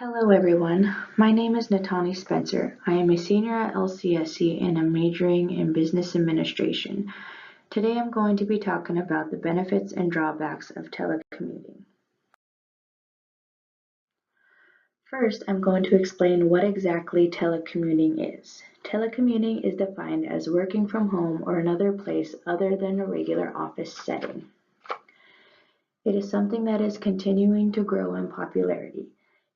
Hello everyone, my name is Natani Spencer. I am a senior at LCSC and I'm majoring in business administration. Today I'm going to be talking about the benefits and drawbacks of telecommuting. First, I'm going to explain what exactly telecommuting is. Telecommuting is defined as working from home or another place other than a regular office setting. It is something that is continuing to grow in popularity.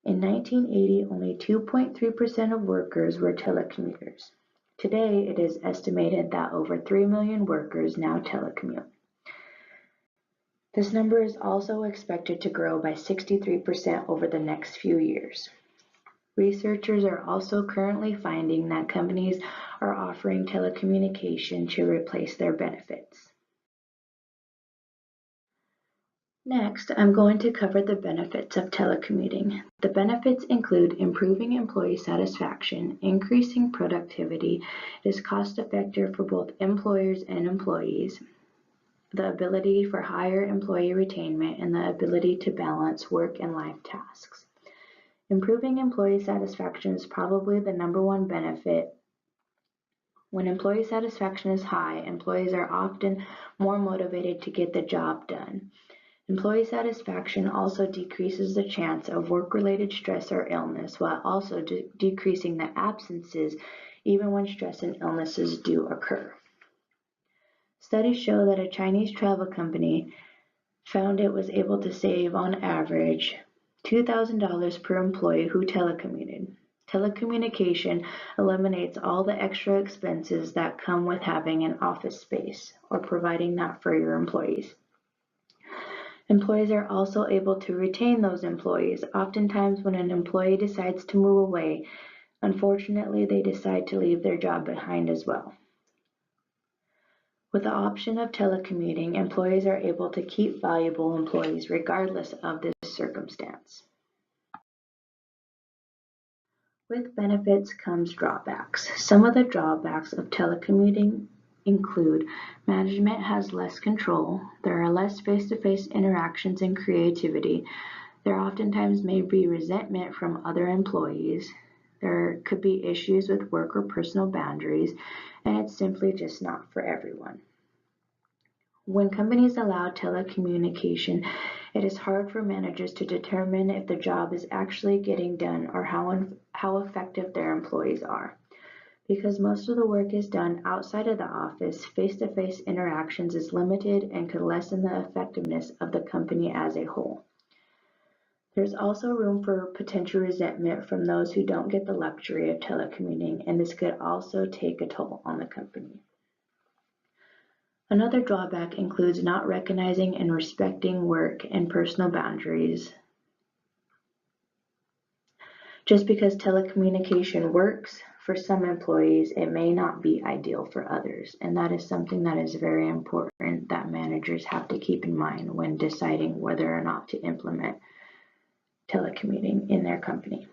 In 1980, only 2.3% of workers were telecommuters. Today, it is estimated that over 3 million workers now telecommute. This number is also expected to grow by 63% over the next few years. Researchers are also currently finding that companies are offering telecommunication to replace their benefits. Next, I'm going to cover the benefits of telecommuting. The benefits include improving employee satisfaction, increasing productivity, it is cost-effective for both employers and employees, the ability for higher employee retainment, and the ability to balance work and life tasks. Improving employee satisfaction is probably the number one benefit. When employee satisfaction is high, employees are often more motivated to get the job done. Employee satisfaction also decreases the chance of work-related stress or illness, while also decreasing the absences even when stress and illnesses do occur. Studies show that a Chinese travel company found it was able to save on average $2,000 per employee who telecommuted. Telecommunication eliminates all the extra expenses that come with having an office space or providing that for your employees. Employees are also able to retain those employees. Oftentimes when an employee decides to move away, unfortunately they decide to leave their job behind as well. With the option of telecommuting, employees are able to keep valuable employees regardless of this circumstance. With benefits comes drawbacks. Some of the drawbacks of telecommuting include management has less control, there are less face-to-face interactions and creativity, there oftentimes may be resentment from other employees, there could be issues with work or personal boundaries, and it's simply just not for everyone. When companies allow telecommunication, it is hard for managers to determine if the job is actually getting done or how effective their employees are. Because most of the work is done outside of the office, face-to-face interactions is limited and could lessen the effectiveness of the company as a whole. There's also room for potential resentment from those who don't get the luxury of telecommuting, and this could also take a toll on the company. Another drawback includes not recognizing and respecting work and personal boundaries. Just because telecommunication works for some employees, it may not be ideal for others, and that is something that is very important that managers have to keep in mind when deciding whether or not to implement telecommuting in their company.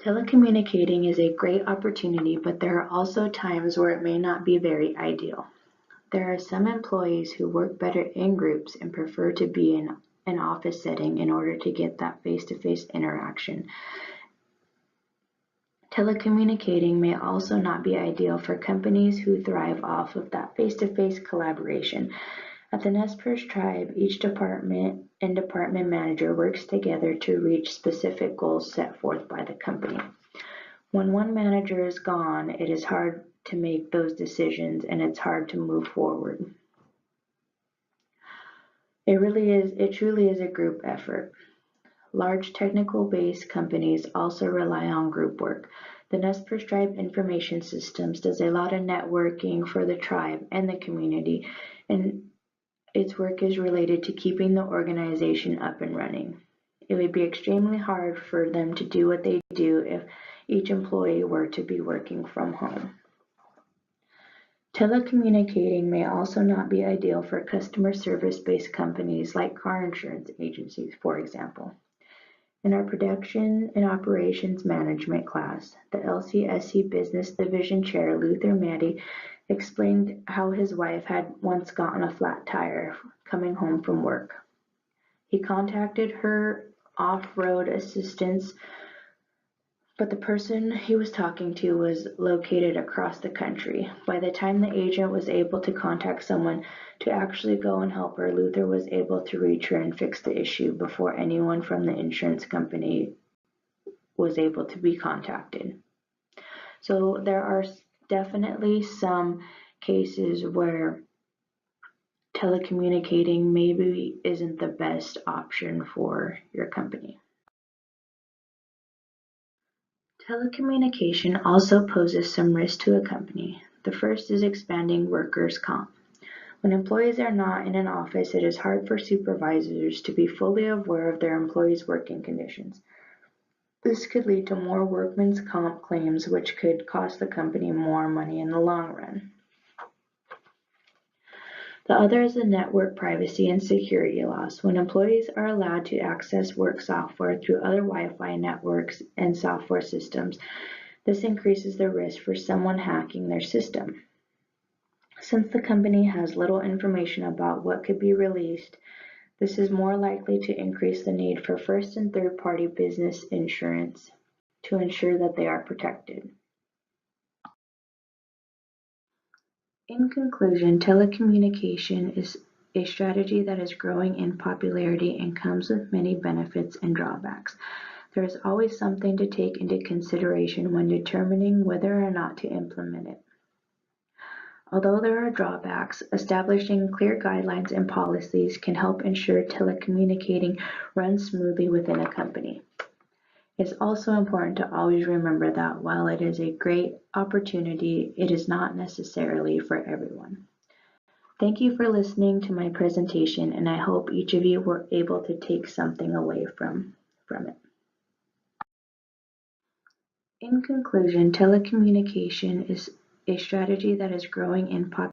Telecommunicating is a great opportunity, but there are also times where it may not be very ideal. There are some employees who work better in groups and prefer to be in an office setting in order to get that face-to-face interaction. Telecommunicating may also not be ideal for companies who thrive off of that face-to-face collaboration. At the Nez Perce tribe, each department and department manager works together to reach specific goals set forth by the company. When one manager is gone, it is hard to make those decisions and it's hard to move forward. It truly is a group effort. Large technical-based companies also rely on group work. The Nez Perce Tribe Information Systems does a lot of networking for the tribe and the community, and its work is related to keeping the organization up and running. It would be extremely hard for them to do what they do if each employee were to be working from home. Telecommunicating may also not be ideal for customer service-based companies like car insurance agencies, for example. In our Production and Operations Management class, the LCSC Business Division Chair Luther Maddy explained how his wife had once gotten a flat tire coming home from work. He contacted her off-road assistance, but the person he was talking to was located across the country. By the time the agent was able to contact someone to actually go and help her, Luther was able to reach her and fix the issue before anyone from the insurance company was able to be contacted. So there are definitely some cases where telecommunicating maybe isn't the best option for your company. Telecommunication also poses some risk to a company. The first is expanding workers' comp. When employees are not in an office, it is hard for supervisors to be fully aware of their employees' working conditions. This could lead to more workman's comp claims, which could cost the company more money in the long run. The other is the network privacy and security loss. When employees are allowed to access work software through other Wi-Fi networks and software systems, this increases the risk for someone hacking their system. Since the company has little information about what could be released, this is more likely to increase the need for first and third-party business insurance to ensure that they are protected. In conclusion, telecommunication is a strategy that is growing in popularity and comes with many benefits and drawbacks. There is always something to take into consideration when determining whether or not to implement it. Although there are drawbacks, establishing clear guidelines and policies can help ensure telecommunicating runs smoothly within a company. It's also important to always remember that while it is a great opportunity, it is not necessarily for everyone. Thank you for listening to my presentation, and I hope each of you were able to take something away from it. In conclusion, telecommunication is a strategy that is growing in popularity